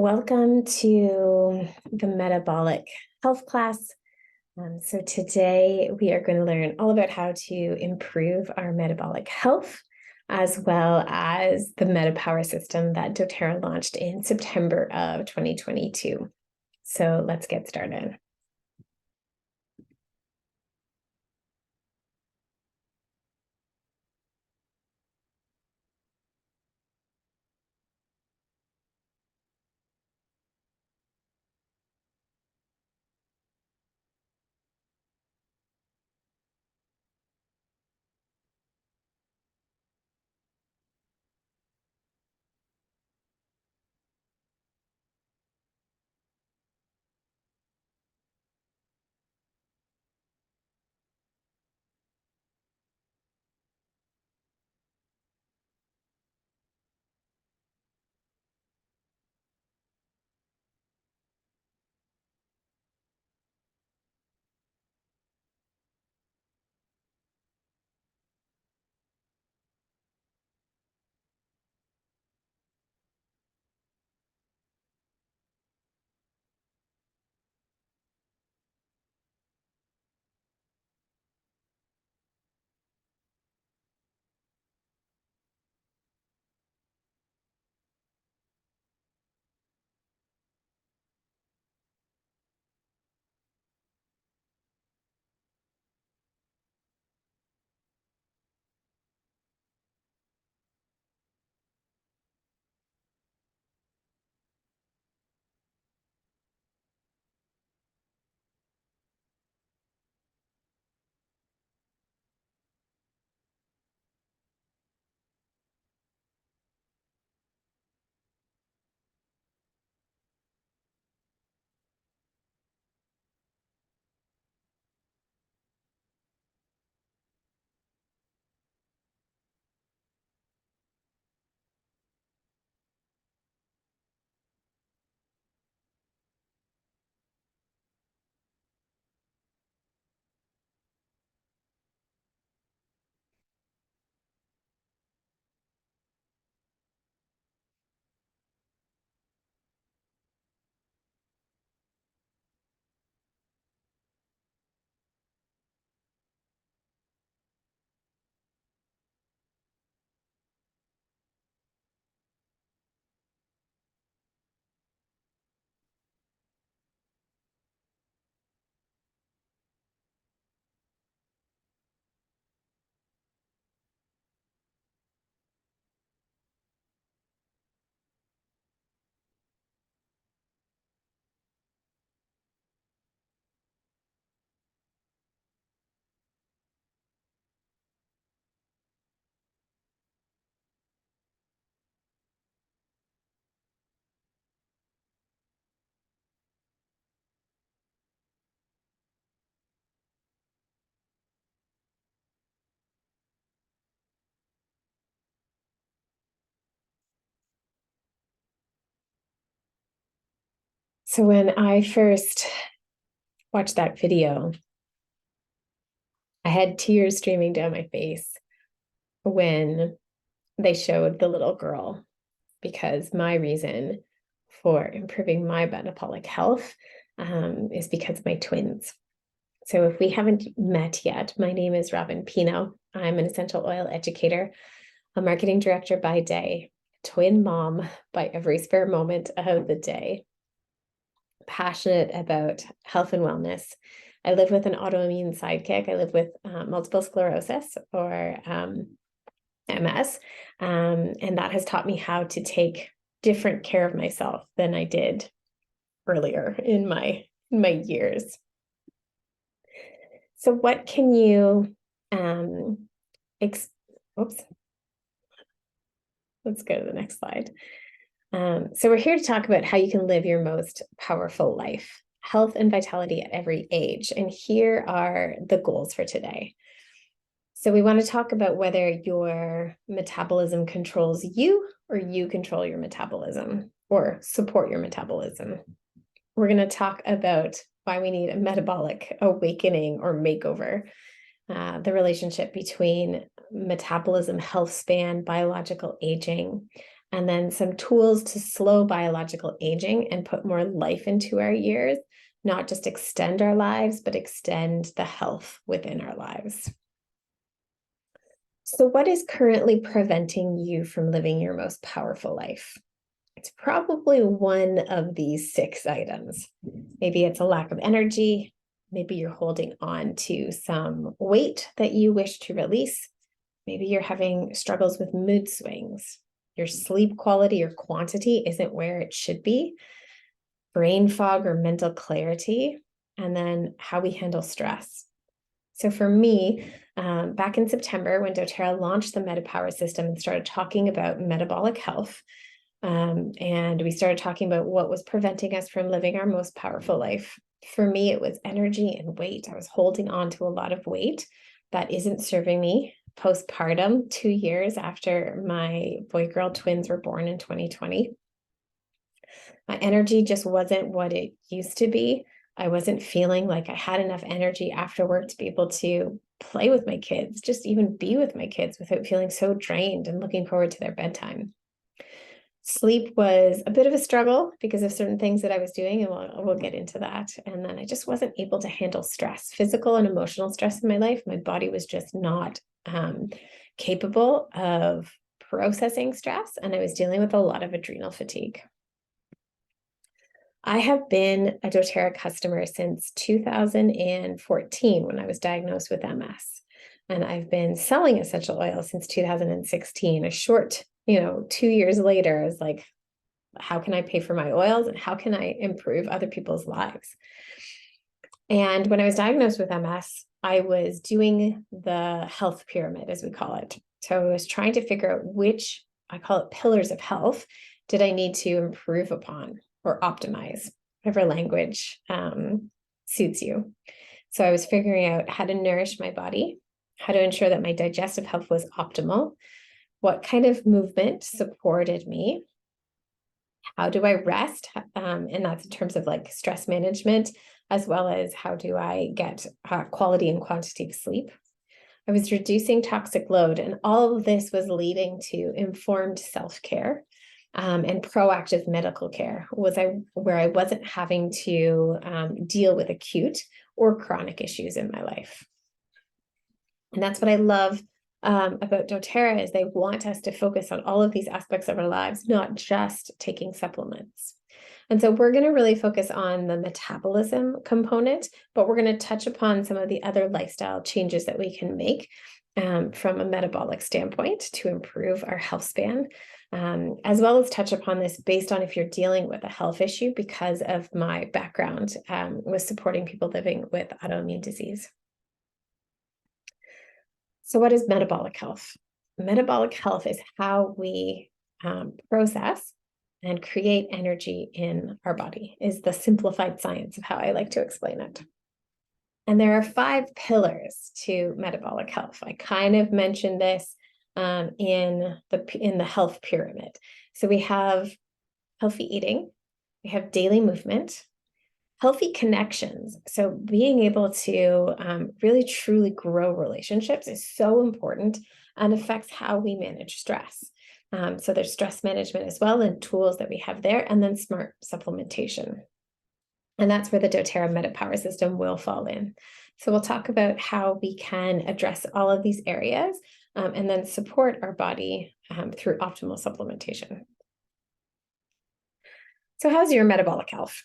Welcome to the metabolic health class. So today we are going to learn all about how to improve our metabolic health, as well as the MetaPWR system that dōTERRA launched in September of 2022. So let's get started. So when I first watched that video, I had tears streaming down my face when they showed the little girl, because my reason for improving my metabolic health is because of my twins. So if we haven't met yet, my name is Robin Pino. I'm an essential oil educator, a marketing director by day, twin mom by every spare moment of the day, passionate about health and wellness. I live with an autoimmune sidekick. I live with multiple sclerosis, or MS, and that has taught me how to take different care of myself than I did earlier in my years. So what can you oops, let's go to the next slide. So we're here to talk about how you can live your most powerful life, health and vitality at every age. And here are the goals for today. So we want to talk about whether your metabolism controls you or you control your metabolism or support your metabolism. We're going to talk about why we need a metabolic awakening or makeover, the relationship between metabolism, health span, biological aging, and then some tools to slow biological aging and put more life into our years, not just extend our lives, but extend the health within our lives. So what is currently preventing you from living your most powerful life? It's probably one of these 6 items. Maybe it's a lack of energy. Maybe you're holding on to some weight that you wish to release. Maybe you're having struggles with mood swings. Your sleep quality or quantity isn't where it should be. Brain fog or mental clarity. And then how we handle stress. So for me, back in September, when dōTERRA launched the MetaPWR system and started talking about metabolic health, and we started talking about what was preventing us from living our most powerful life. For me, it was energy and weight. I was holding on to a lot of weight that isn't serving me postpartum, 2 years after my boy-girl twins were born in 2020. My energy just wasn't what it used to be. I wasn't feeling like I had enough energy after work to be able to play with my kids, just even be with my kids without feeling so drained and looking forward to their bedtime. Sleep was a bit of a struggle because of certain things that I was doing, and we'll get into that. And then I just wasn't able to handle stress, physical and emotional stress in my life. My body was just not capable of processing stress, and I was dealing with a lot of adrenal fatigue. I have been a dōTERRA customer since 2014 when I was diagnosed with MS. And I've been selling essential oil since 2016, a short 2 years later. Is like, how can I pay for my oils and how can I improve other people's lives? And when I was diagnosed with MS, I was doing the health pyramid, as we call it. So I was trying to figure out which, I call it pillars of health, did I need to improve upon or optimize, whatever language suits you. So I was figuring out how to nourish my body, how to ensure that my digestive health was optimal, what kind of movement supported me, how do I rest, and that's in terms of like stress management, as well as how do I get quality and quantity of sleep. I was reducing toxic load, and all of this was leading to informed self-care and proactive medical care, where I wasn't having to deal with acute or chronic issues in my life. And that's what I love about dōTERRA, is they want us to focus on all of these aspects of our lives, not just taking supplements. And so we're going to really focus on the metabolism component, but we're going to touch upon some of the other lifestyle changes that we can make from a metabolic standpoint to improve our health span, as well as touch upon this based on if you're dealing with a health issue, because of my background with supporting people living with autoimmune disease. So what is metabolic health? Metabolic health is how we process and create energy in our body, is the simplified science of how I like to explain it. And there are 5 pillars to metabolic health. I kind of mentioned this in the health pyramid. So we have healthy eating, we have daily movement, healthy connections. So being able to really truly grow relationships is so important and affects how we manage stress. So there's stress management as well, and tools that we have there, and then smart supplementation. And that's where the dōTERRA MetaPWR system will fall in. So we'll talk about how we can address all of these areas and then support our body through optimal supplementation. So how's your metabolic health?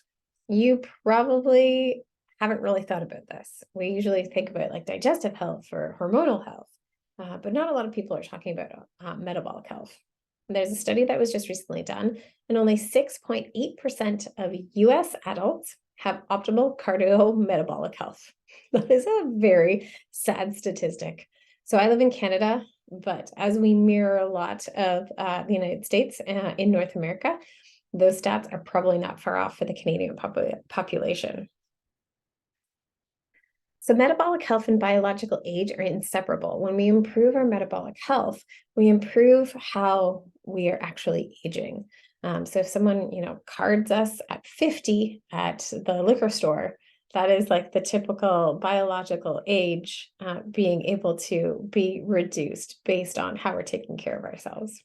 You probably haven't really thought about this. We usually think about like digestive health or hormonal health, but not a lot of people are talking about metabolic health. There's a study that was just recently done, and only 6.8% of US adults have optimal cardiometabolic health. That is a very sad statistic. So I live in Canada, but as we mirror a lot of the United States in North America, those stats are probably not far off for the Canadian population. So metabolic health and biological age are inseparable. When we improve our metabolic health, we improve how we are actually aging. So if someone, cards us at 50 at the liquor store, that is like the typical biological age being able to be reduced based on how we're taking care of ourselves.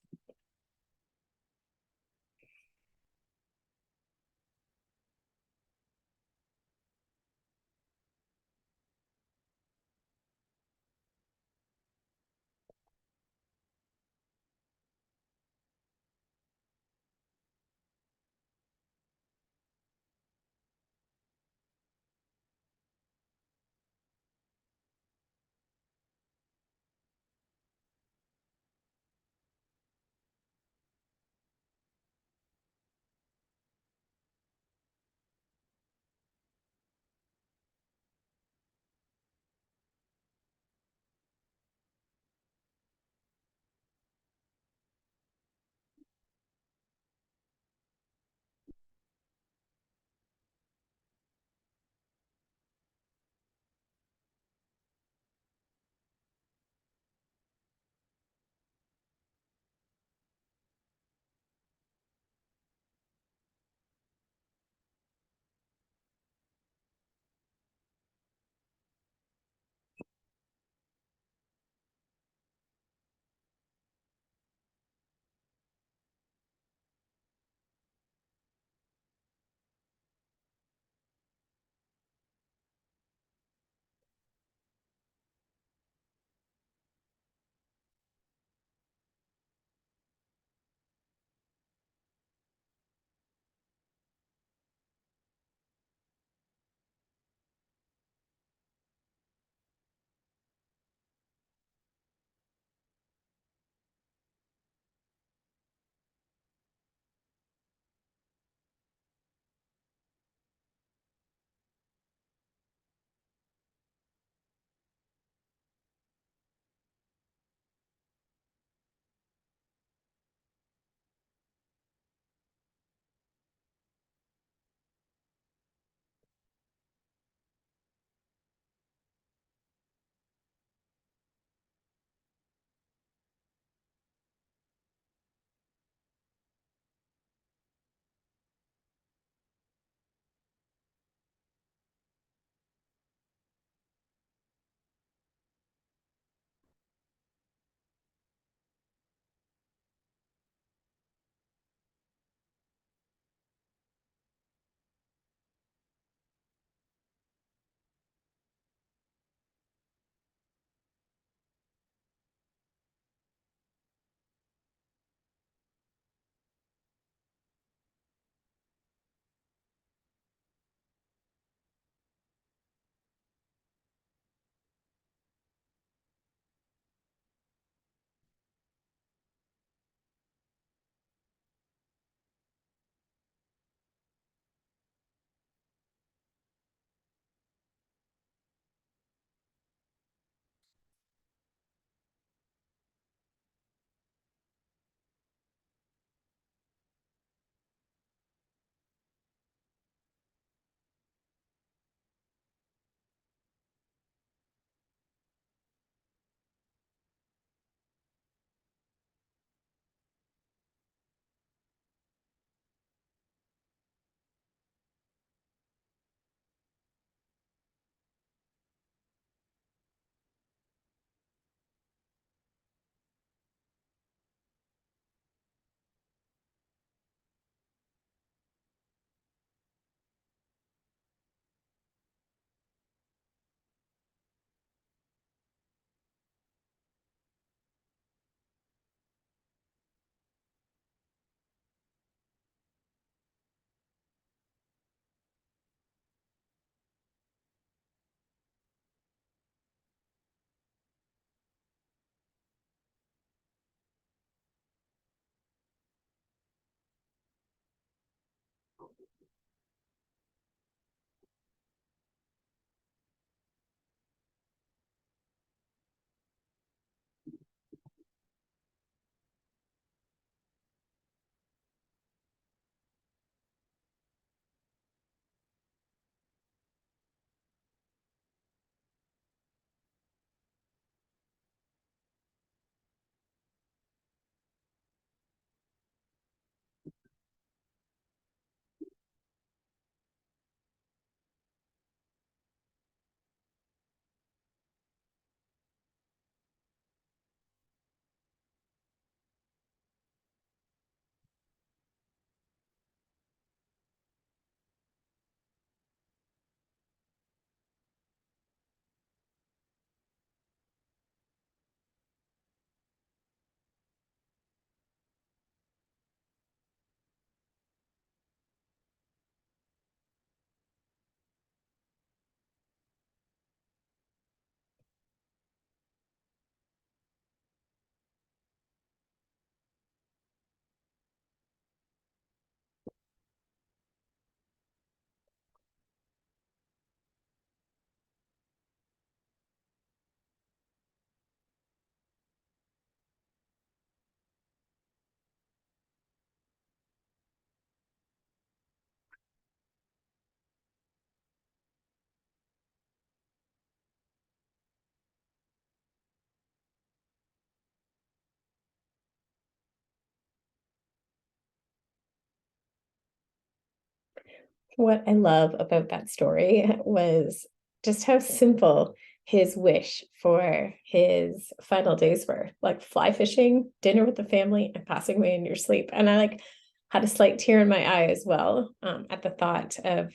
what I love about that story was just how simple his wish for his final days were, like fly fishing, dinner with the family, and passing away in your sleep. And I like had a slight tear in my eye as well, at the thought of,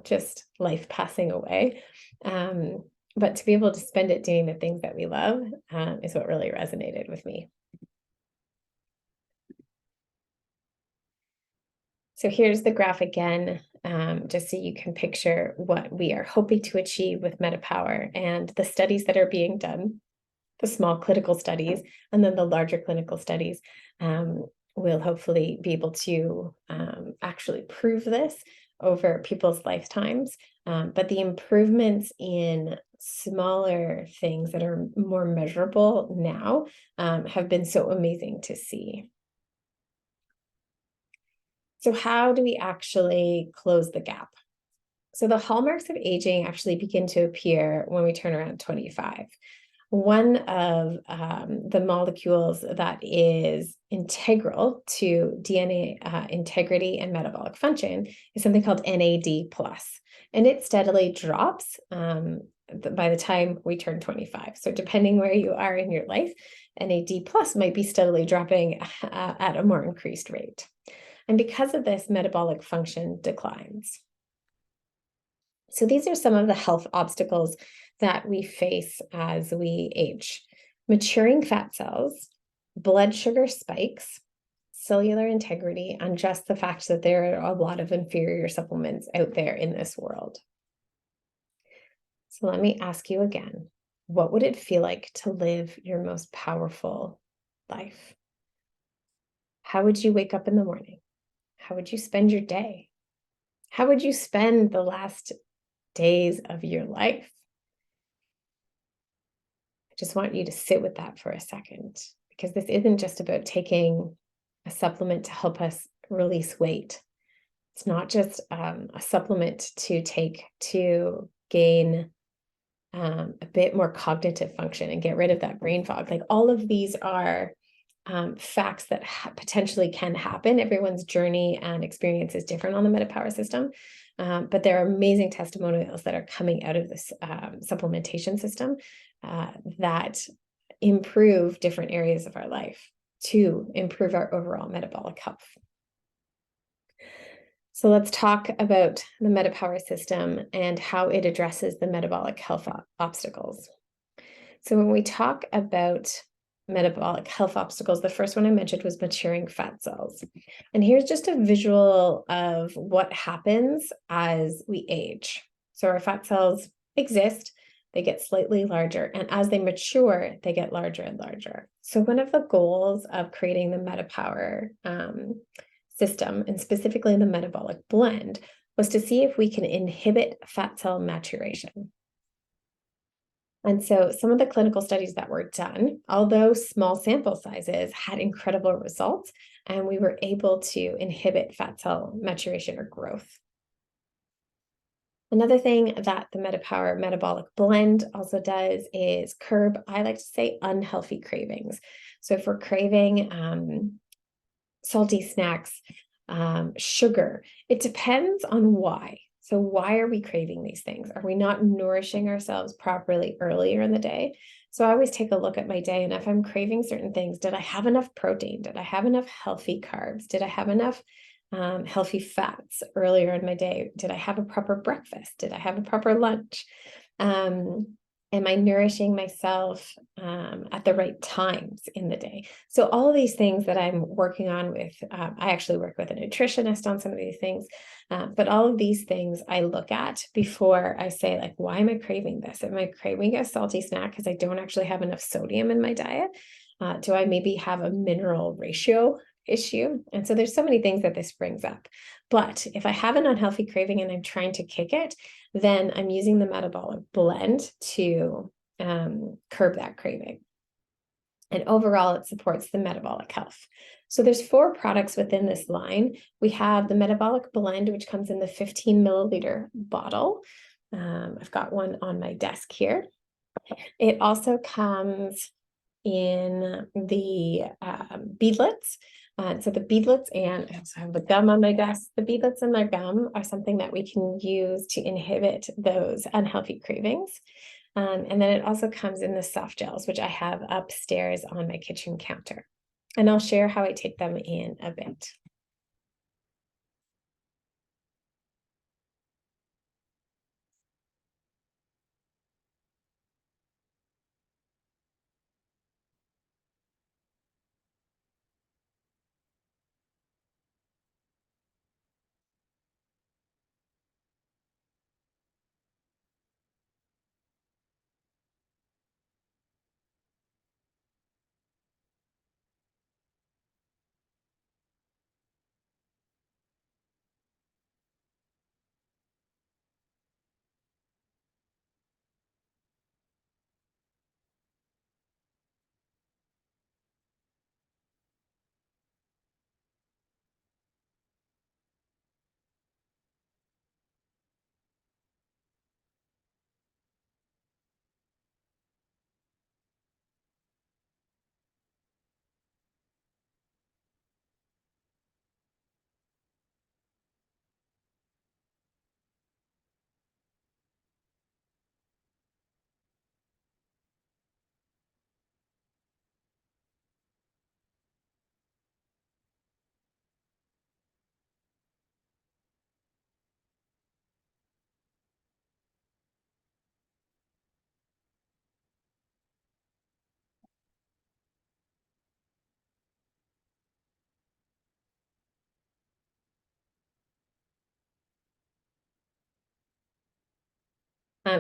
just life passing away. But to be able to spend it doing the things that we love, is what really resonated with me. So here's the graph again, just so you can picture what we are hoping to achieve with MetaPWR and the studies that are being done, the small clinical studies, and then the larger clinical studies. We'll hopefully be able to actually prove this over people's lifetimes. But the improvements in smaller things that are more measurable now have been so amazing to see. So how do we actually close the gap? So the hallmarks of aging actually begin to appear when we turn around 25. One of the molecules that is integral to DNA integrity and metabolic function is something called NAD+, and it steadily drops by the time we turn 25. So depending where you are in your life, NAD+ might be steadily dropping at a more increased rate. And because of this, metabolic function declines. So these are some of the health obstacles that we face as we age: maturing fat cells, blood sugar spikes, cellular integrity, and just the fact that there are a lot of inferior supplements out there in this world. So let me ask you again, what would it feel like to live your most powerful life? How would you wake up in the morning? How would you spend your day? How would you spend the last days of your life? I just want you to sit with that for a second, because this isn't just about taking a supplement to help us release weight. It's not just a supplement to take to gain a bit more cognitive function and get rid of that brain fog. Like, all of these are facts that potentially can happen. Everyone's journey and experience is different on the MetaPWR system, but there are amazing testimonials that are coming out of this supplementation system that improve different areas of our life to improve our overall metabolic health. So let's talk about the MetaPWR system and how it addresses the metabolic health obstacles. So when we talk about metabolic health obstacles, the first one I mentioned was maturing fat cells. And here's just a visual of what happens as we age. So our fat cells exist, they get slightly larger, and as they mature, they get larger and larger. So one of the goals of creating the MetaPWR system, and specifically the metabolic blend, was to see if we can inhibit fat cell maturation. And so some of the clinical studies that were done, although small sample sizes, had incredible results, and we were able to inhibit fat cell maturation or growth. Another thing that the MetaPWR metabolic blend also does is curb, I like to say, unhealthy cravings. So if we're craving salty snacks, sugar, it depends on why. So why are we craving these things? Are we not nourishing ourselves properly earlier in the day? So I always take a look at my day, and if I'm craving certain things, did I have enough protein? Did I have enough healthy carbs? Did I have enough healthy fats earlier in my day? Did I have a proper breakfast? Did I have a proper lunch? Am I nourishing myself at the right times in the day? So all of these things that I'm working on with, I actually work with a nutritionist on some of these things, but all of these things I look at before I say, like, why am I craving this? Am I craving a salty snack because I don't actually have enough sodium in my diet? Do I maybe have a mineral ratio issue? And so there's so many things that this brings up. But if I have an unhealthy craving and I'm trying to kick it, then I'm using the metabolic blend to curb that craving. And overall, it supports the metabolic health. So there's 4 products within this line. We have the metabolic blend, which comes in the 15 milliliter bottle. I've got one on my desk here. It also comes in the beadlets. So the beadlets, and I also have the gum on my desk. The beadlets and their gum are something that we can use to inhibit those unhealthy cravings. And then it also comes in the soft gels, which I have upstairs on my kitchen counter. And I'll share how I take them in a bit.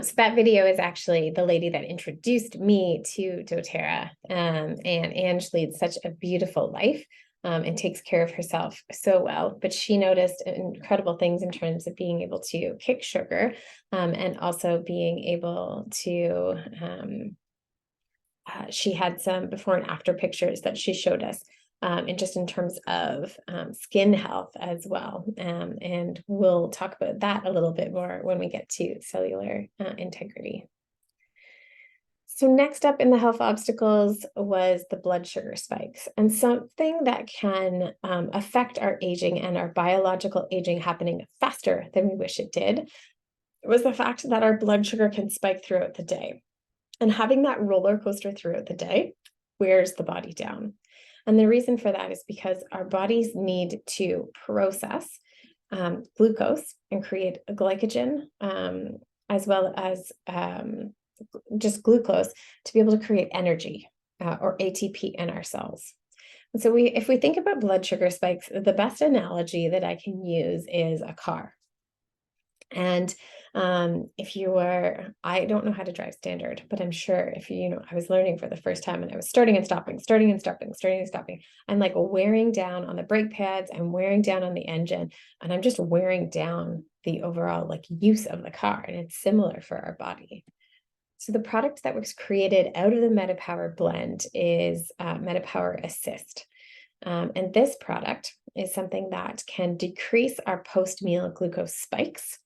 So that video is actually the lady that introduced me to doTERRA. And Ange leads such a beautiful life and takes care of herself so well. But she noticed incredible things in terms of being able to kick sugar and also being able to, she had some before and after pictures that she showed us. And just in terms of skin health as well. And we'll talk about that a little bit more when we get to cellular integrity. So next up in the health obstacles was the blood sugar spikes, and something that can affect our aging and our biological aging happening faster than we wish it did was the fact that our blood sugar can spike throughout the day. And having that roller coaster throughout the day wears the body down. And the reason for that is because our bodies need to process glucose and create a glycogen, as well as just glucose to be able to create energy or ATP in our cells. And so if we think about blood sugar spikes, the best analogy that I can use is a car. And if you were, I don't know how to drive standard, but I'm sure if I was learning for the first time and I was starting and stopping, starting and stopping, starting and stopping, I'm like wearing down on the brake pads, I'm wearing down on the engine, and I'm just wearing down the overall like use of the car. And it's similar for our body. So the product that was created out of the MetaPWR blend is MetaPWR Assist. And this product is something that can decrease our post-meal glucose spikes.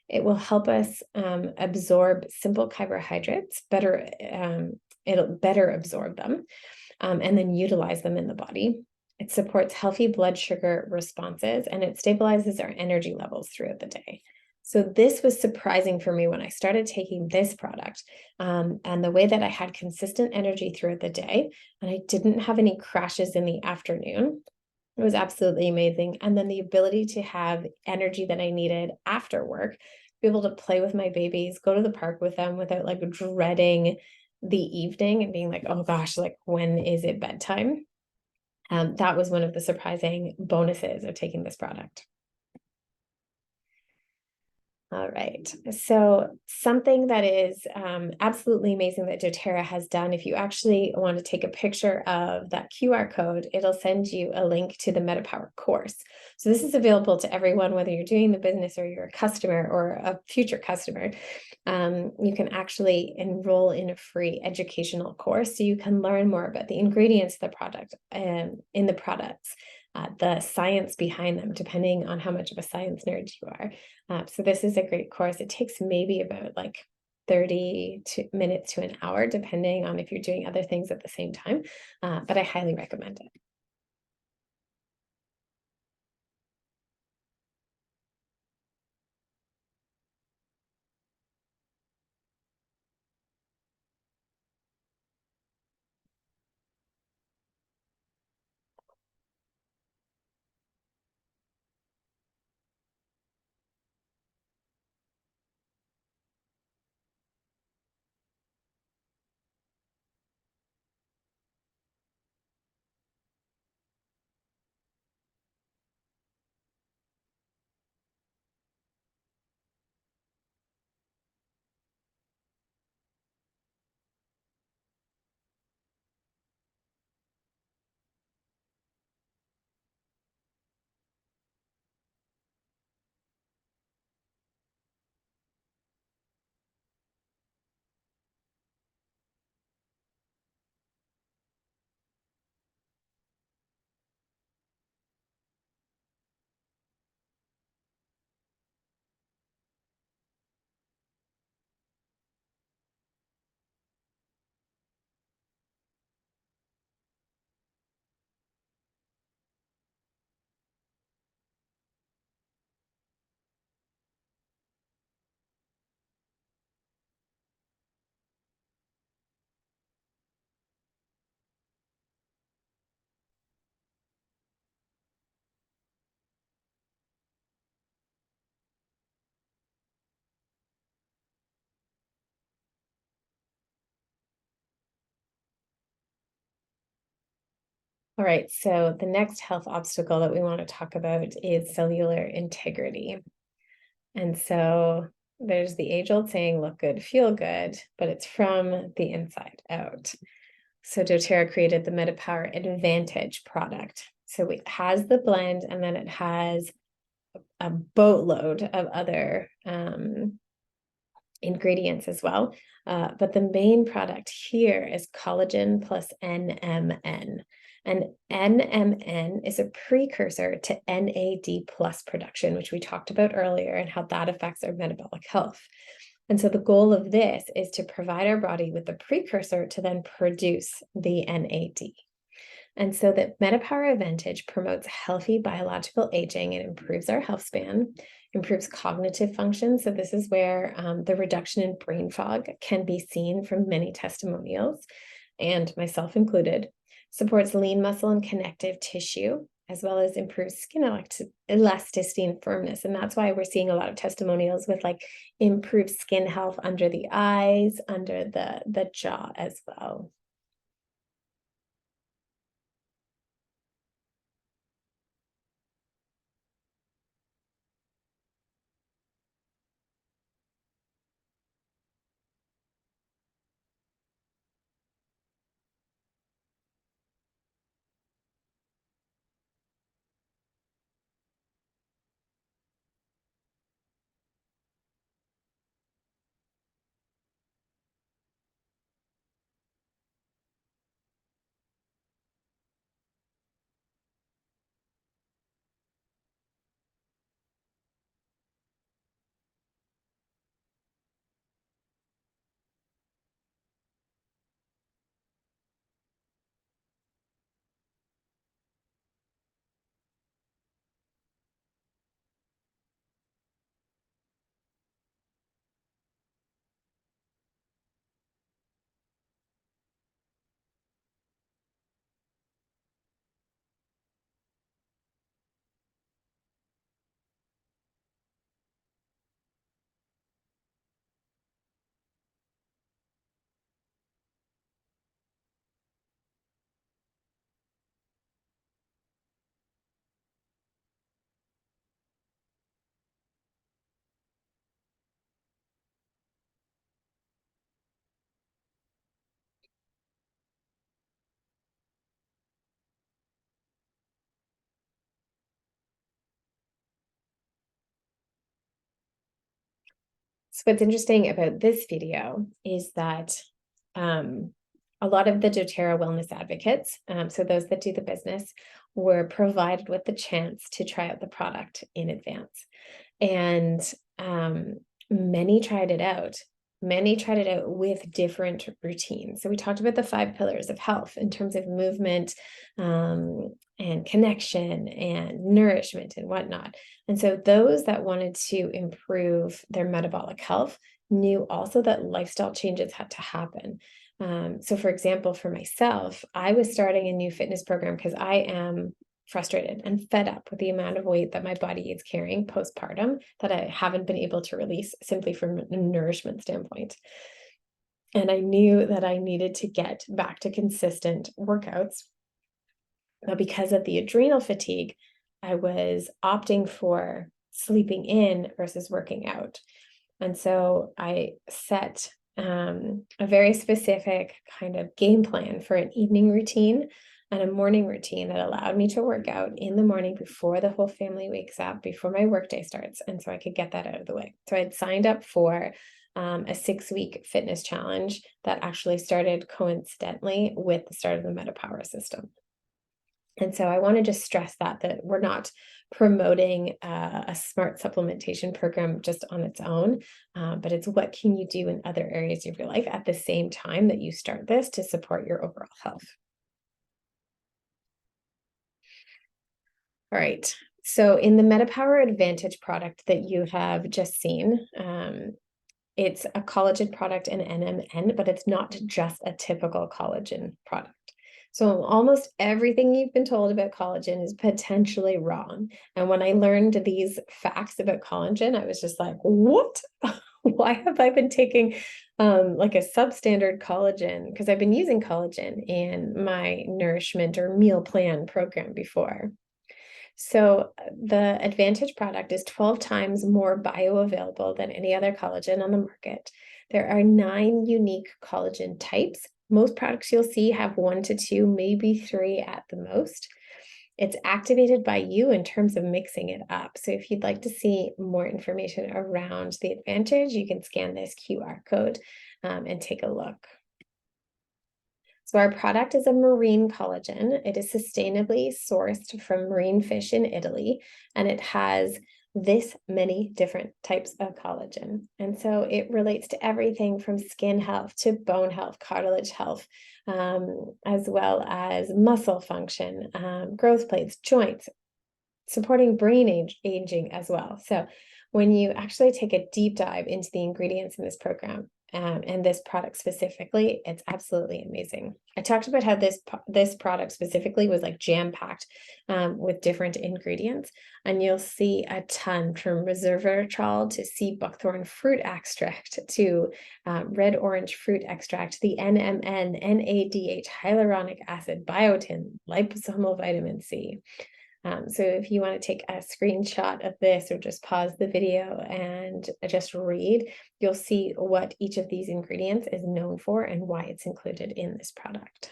It will help us absorb simple carbohydrates better. It'll better absorb them and then utilize them in the body. It supports healthy blood sugar responses, and it stabilizes our energy levels throughout the day. So this was surprising for me when I started taking this product and the way that I had consistent energy throughout the day, and I didn't have any crashes in the afternoon. It was absolutely amazing. And then the ability to have energy that I needed after work, be able to play with my babies, go to the park with them without like dreading the evening and being like, oh gosh, like when is it bedtime? That was one of the surprising bonuses of taking this product. All right, so something that is absolutely amazing that doTERRA has done, if you actually want to take a picture of that QR code, it'll send you a link to the MetaPWR course. So this is available to everyone, whether you're doing the business or you're a customer or a future customer. You can actually enroll in a free educational course so you can learn more about the ingredients of the product and in the products. The science behind them, depending on how much of a science nerd you are. So this is a great course. It takes maybe about like 30 minutes to an hour, depending on if you're doing other things at the same time. But I highly recommend it. All right, so the next health obstacle that we want to talk about is cellular integrity. And so there's the age-old saying, look good, feel good, but it's from the inside out. So doTERRA created the MetaPWR Advantage product. So it has the blend, and then it has a boatload of other ingredients as well. But the main product here is collagen plus NMN. And NMN is a precursor to NAD plus production, which we talked about earlier, and how that affects our metabolic health. And so the goal of this is to provide our body with the precursor to then produce the NAD. And so that MetaPWR Advantage promotes healthy biological aging. It improves our health span, improves cognitive function. So this is where the reduction in brain fog can be seen from many testimonials, and myself included. Supports lean muscle and connective tissue, as well as improves skin elasticity and firmness. And that's why we're seeing a lot of testimonials with like improved skin health under the eyes, under the jaw as well. So what's interesting about this video is that a lot of the doTERRA wellness advocates, so those that do the business, were provided with the chance to try out the product in advance. And many tried it out. Many tried it out with different routines. So we talked about the 5 pillars of health in terms of movement and connection and nourishment and whatnot. And so those that wanted to improve their metabolic health knew also that lifestyle changes had to happen. So for example, for myself, I was starting a new fitness program because I am frustrated and fed up with the amount of weight that my body is carrying postpartum that I haven't been able to release simply from a nourishment standpoint. And I knew that I needed to get back to consistent workouts. Now, because of the adrenal fatigue, I was opting for sleeping in versus working out. And so I set a very specific kind of game plan for an evening routine and a morning routine that allowed me to work out in the morning before the whole family wakes up, before my workday starts. And so I could get that out of the way. So I'd signed up for a 6-week fitness challenge that actually started coincidentally with the start of the MetaPWR system. And so I want to just stress that we're not promoting a smart supplementation program just on its own, but it's what can you do in other areas of your life at the same time that you start this to support your overall health. All right. So in the MetaPWR Advantage product that you have just seen, it's a collagen product and NMN, but it's not just a typical collagen product. So almost everything you've been told about collagen is potentially wrong. And when I learned these facts about collagen, I was just like, what? Why have I been taking like a substandard collagen, because I've been using collagen in my nourishment or meal plan program before. So the Advantage product is 12 times more bioavailable than any other collagen on the market. There are 9 unique collagen types. Most products you'll see have 1 to 2, maybe 3 at the most. It's activated by you in terms of mixing it up. So if you'd like to see more information around the Advantage, you can scan this QR code and take a look. So our product is a marine collagen. It is sustainably sourced from marine fish in Italy, and it has this many different types of collagen. And so it relates to everything from skin health to bone health, cartilage health, as well as muscle function, growth plates, joints, supporting brain aging as well. So when you actually take a deep dive into the ingredients in this program, and this product specifically, it's absolutely amazing. I talked about how this product specifically was like jam-packed with different ingredients, and you'll see a ton from resveratrol to sea buckthorn fruit extract to red orange fruit extract, the NMN, NADH, hyaluronic acid, biotin, liposomal vitamin C. So if you want to take a screenshot of this or just pause the video and just read, you'll see what each of these ingredients is known for and why it's included in this product.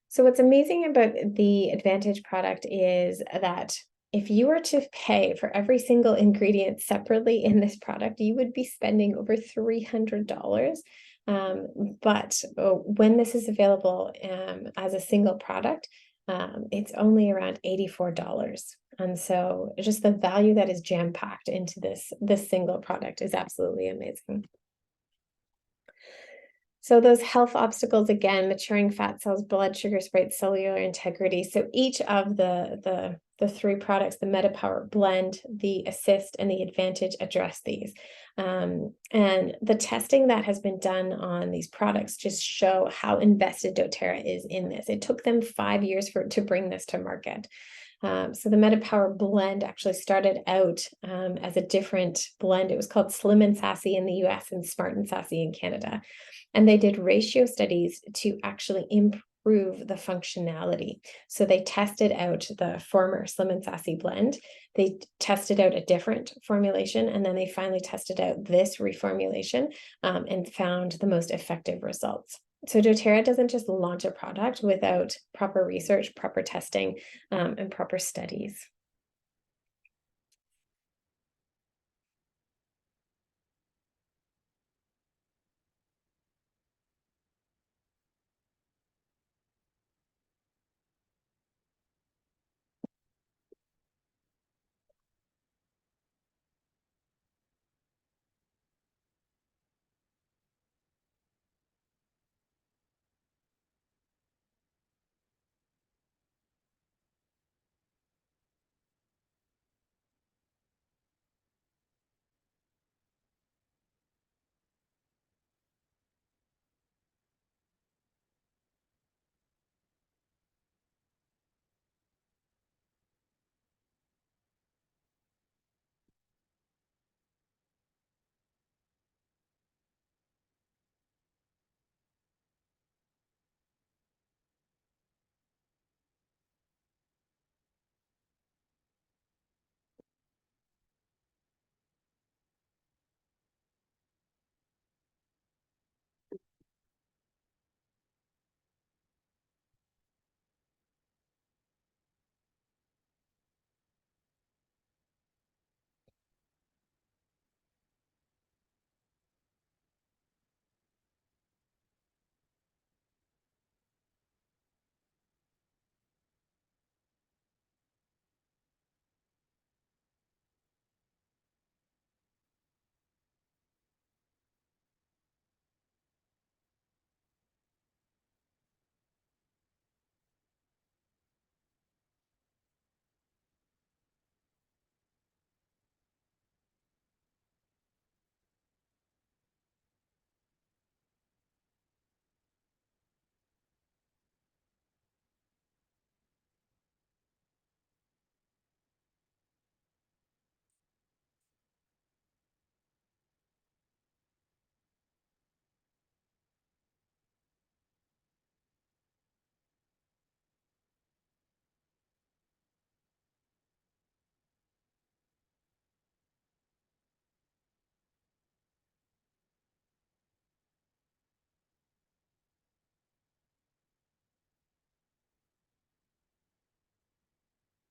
So what's amazing about the Advantage product is that if you were to pay for every single ingredient separately in this product, you would be spending over $300. But when this is available as a single product, it's only around $84. And so just the value that is jam-packed into this single product is absolutely amazing. So those health obstacles, again, maturing fat cells, blood sugar spikes, cellular integrity. So each of the 3 products, the MetaPWR blend, the Assist, and the Advantage address these. And the testing that has been done on these products just show how invested dōTERRA is in this. It took them 5 years to bring this to market. So the MetaPWR blend actually started out as a different blend. It was called Slim and Sassy in the US and Smart and Sassy in Canada. And they did ratio studies to actually improve the functionality. So they tested out the former Slim and Sassy blend. They tested out a different formulation, and then they finally tested out this reformulation and found the most effective results. So dōTERRA doesn't just launch a product without proper research, proper testing, and proper studies.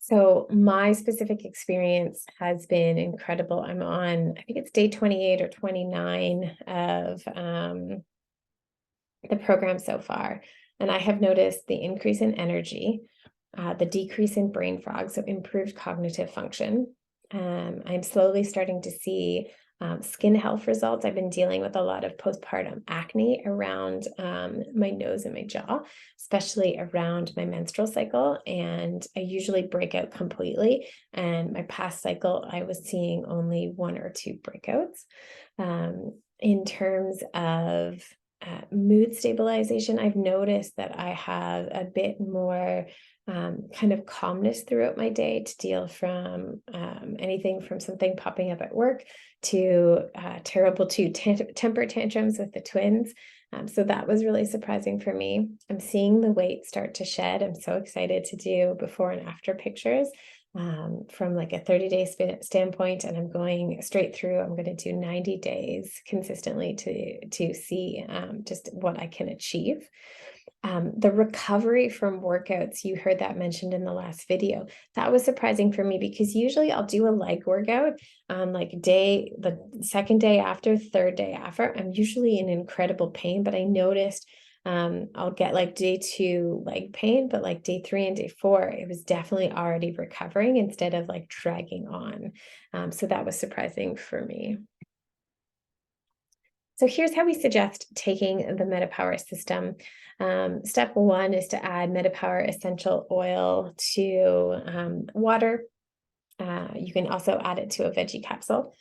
So my specific experience has been incredible. I'm on, I think it's day 28 or 29 of the program so far. And I have noticed the increase in energy, the decrease in brain fog, so improved cognitive function. I'm slowly starting to see skin health results. I've been dealing with a lot of postpartum acne around my nose and my jaw, especially around my menstrual cycle. And I usually break out completely. And my past cycle, I was seeing only 1 or 2 breakouts. In terms of mood stabilization, I've noticed that I have a bit more kind of calmness throughout my day to deal from anything from something popping up at work to terrible temper tantrums with the twins. So that was really surprising for me. I'm seeing the weight start to shed. I'm so excited to do before and after pictures from like a 30-day standpoint, and I'm going straight through. I'm going to do 90 days consistently to see just what I can achieve. The recovery from workouts, you heard that mentioned in the last video. That was surprising for me because usually I'll do a leg workout like the second day after, third day after. I'm usually in incredible pain, but I noticed I'll get like day 2 leg pain, but like day 3 and day 4, it was definitely already recovering instead of like dragging on. So that was surprising for me. So here's how we suggest taking the MetaPWR system. Step 1 is to add MetaPWR essential oil to water. You can also add it to a veggie capsule.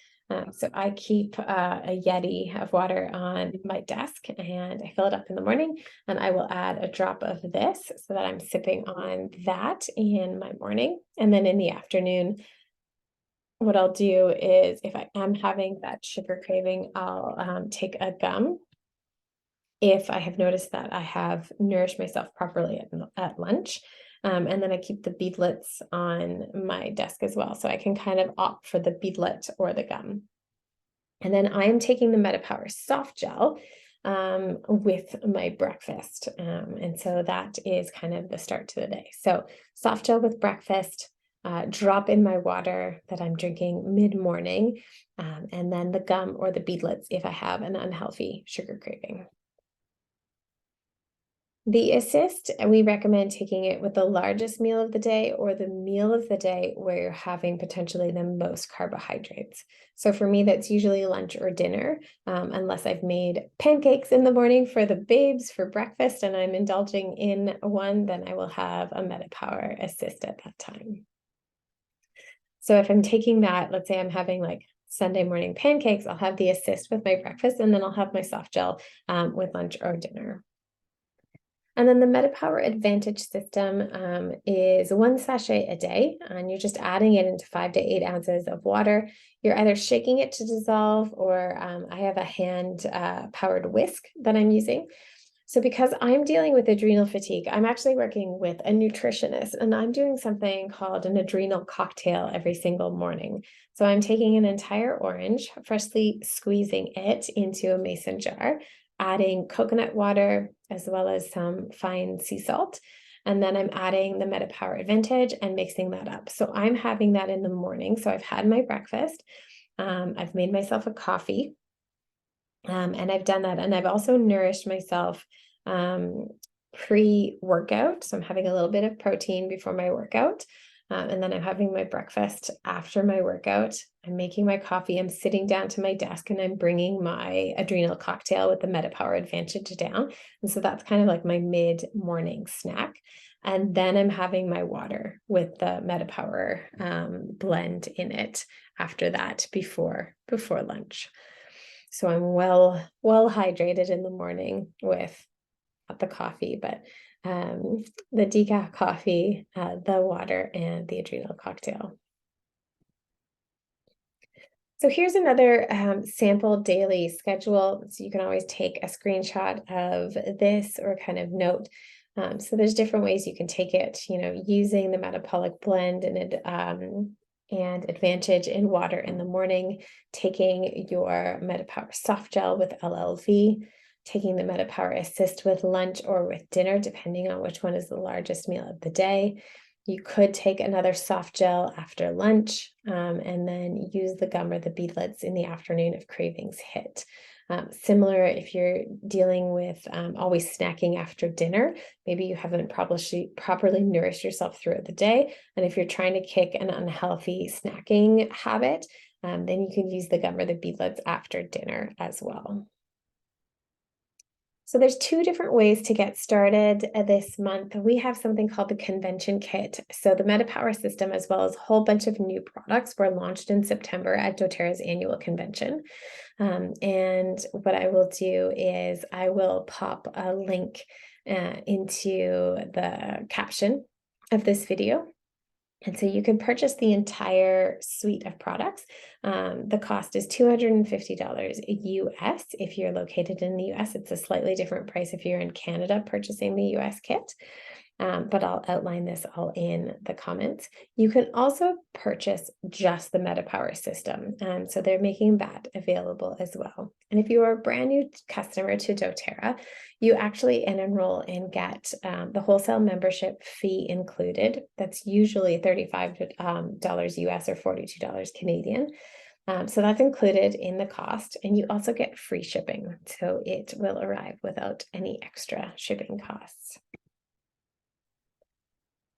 So I keep a Yeti of water on my desk and I fill it up in the morning, and I will add a drop of this so that I'm sipping on that in my morning. And then in the afternoon, what I'll do is if I am having that sugar craving, I'll take a gum. If I have noticed that I have nourished myself properly at lunch. And then I keep the beadlets on my desk as well. So I can kind of opt for the beadlet or the gum. And then I am taking the MetaPWR soft gel with my breakfast. And so that is kind of the start to the day. So soft gel with breakfast, drop in my water that I'm drinking mid-morning, and then the gum or the beadlets if I have an unhealthy sugar craving. The assist, we recommend taking it with the largest meal of the day or the meal of the day where you're having potentially the most carbohydrates. So for me, that's usually lunch or dinner, unless I've made pancakes in the morning for the babes for breakfast and I'm indulging in one, then I will have a MetaPWR assist at that time. So if I'm taking that, let's say I'm having like Sunday morning pancakes, I'll have the assist with my breakfast, and then I'll have my soft gel with lunch or dinner. And then the MetaPWR Advantage system is 1 sachet a day, and you're just adding it into 5 to 8 ounces of water. You're either shaking it to dissolve, or I have a hand powered whisk that I'm using. So because I'm dealing with adrenal fatigue, I'm actually working with a nutritionist, and I'm doing something called an adrenal cocktail every single morning. So I'm taking an entire orange, freshly squeezing it into a mason jar, adding coconut water as well as some fine sea salt. And then I'm adding the MetaPWR Advantage and mixing that up. So I'm having that in the morning. So I've had my breakfast. I've made myself a coffee. And I've done that. And I've also nourished myself pre-workout. So I'm having a little bit of protein before my workout. And then I'm having my breakfast after my workout. I'm making my coffee. I'm sitting down to my desk and I'm bringing my adrenal cocktail with the MetaPWR Advantage down. And so that's kind of like my mid-morning snack. And then I'm having my water with the MetaPWR blend in it after that before lunch. So I'm well hydrated in the morning with not the coffee, but the decaf coffee, the water, and the adrenal cocktail. So here's another sample daily schedule. So you can always take a screenshot of this or kind of note. So there's different ways you can take it, using the Metabolic blend and Advantage in water in the morning, taking your MetaPWR soft gel with LLV, taking the MetaPWR assist with lunch or with dinner, depending on which one is the largest meal of the day. You could take another soft gel after lunch, and then use the gum or the beadlets in the afternoon if cravings hit. Similar if you're dealing with always snacking after dinner, maybe you haven't properly nourished yourself throughout the day. And if you're trying to kick an unhealthy snacking habit, then you can use the gum or the beadlets after dinner as well. So there's 2 different ways to get started this month. We have something called the Convention Kit. So the MetaPWR system, as well as a whole bunch of new products, were launched in September at dōTERRA's annual convention. And what I will do is I will pop a link into the caption of this video. And so you can purchase the entire suite of products. The cost is $250 US if you're located in the US. It's a slightly different price if you're in Canada purchasing the US kit. But I'll outline this all in the comments. You can also purchase just the MetaPWR system. So they're making that available as well. And if you are a brand new customer to dōTERRA, you actually enroll and get the wholesale membership fee included. That's usually $35 US or $42 Canadian. So that's included in the cost, and you also get free shipping. So it will arrive without any extra shipping costs.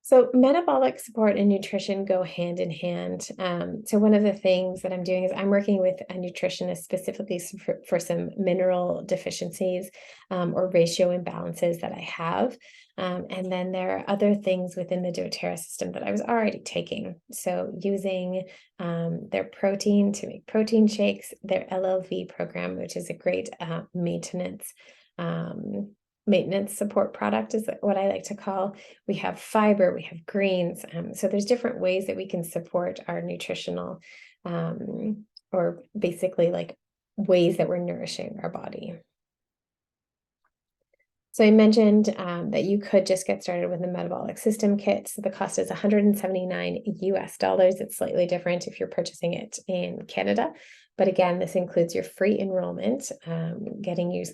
So metabolic support and nutrition go hand in hand. So one of the things that I'm doing is I'm working with a nutritionist specifically for some mineral deficiencies or ratio imbalances that I have. And then there are other things within the dōTERRA system that I was already taking. So using their protein to make protein shakes, their LLV program, which is a great maintenance support product is what I like to call. We have fiber, we have greens. So there's different ways that we can support our nutritional or basically like ways that we're nourishing our body. So I mentioned that you could just get started with the metabolic system kit. So the cost is $179 US. It's slightly different if you're purchasing it in Canada. But again, this includes your free enrollment, getting you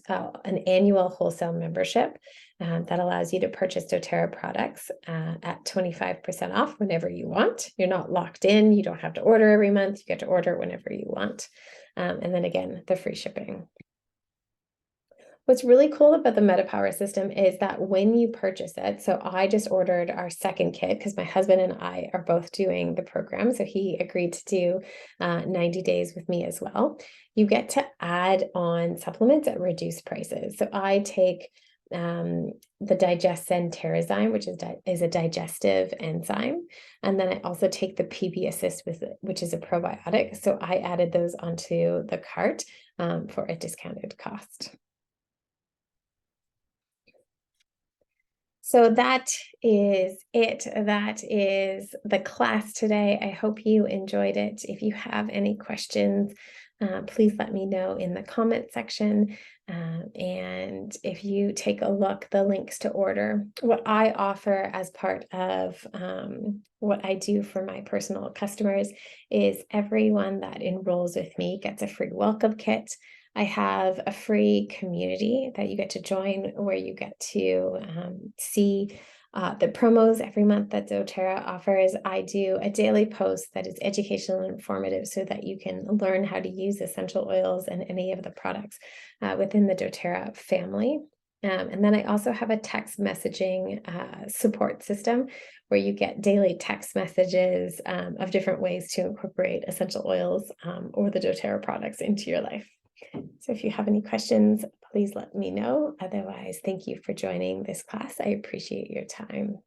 an annual wholesale membership that allows you to purchase dōTERRA products at 25% off whenever you want. You're not locked in. You don't have to order every month. You get to order whenever you want. And then again, the free shipping. What's really cool about the MetaPWR system is that when you purchase it, so I just ordered our second kit because my husband and I are both doing the program. So he agreed to do 90 days with me as well. You get to add on supplements at reduced prices. So I take the DigestZen Terrazyme, which is a digestive enzyme. And then I also take the PB Assist which is a probiotic. So I added those onto the cart for a discounted cost. So that is it. That is the class today. I hope you enjoyed it. If you have any questions, please let me know in the comment section. And if you take a look, the links to order, what I offer as part of what I do for my personal customers is everyone that enrolls with me gets a free welcome kit. I have a free community that you get to join where you get to see the promos every month that dōTERRA offers. I do a daily post that is educational and informative so that you can learn how to use essential oils and any of the products within the dōTERRA family. And then I also have a text messaging support system where you get daily text messages of different ways to incorporate essential oils or the dōTERRA products into your life. So if you have any questions, please let me know. Otherwise, thank you for joining this class. I appreciate your time.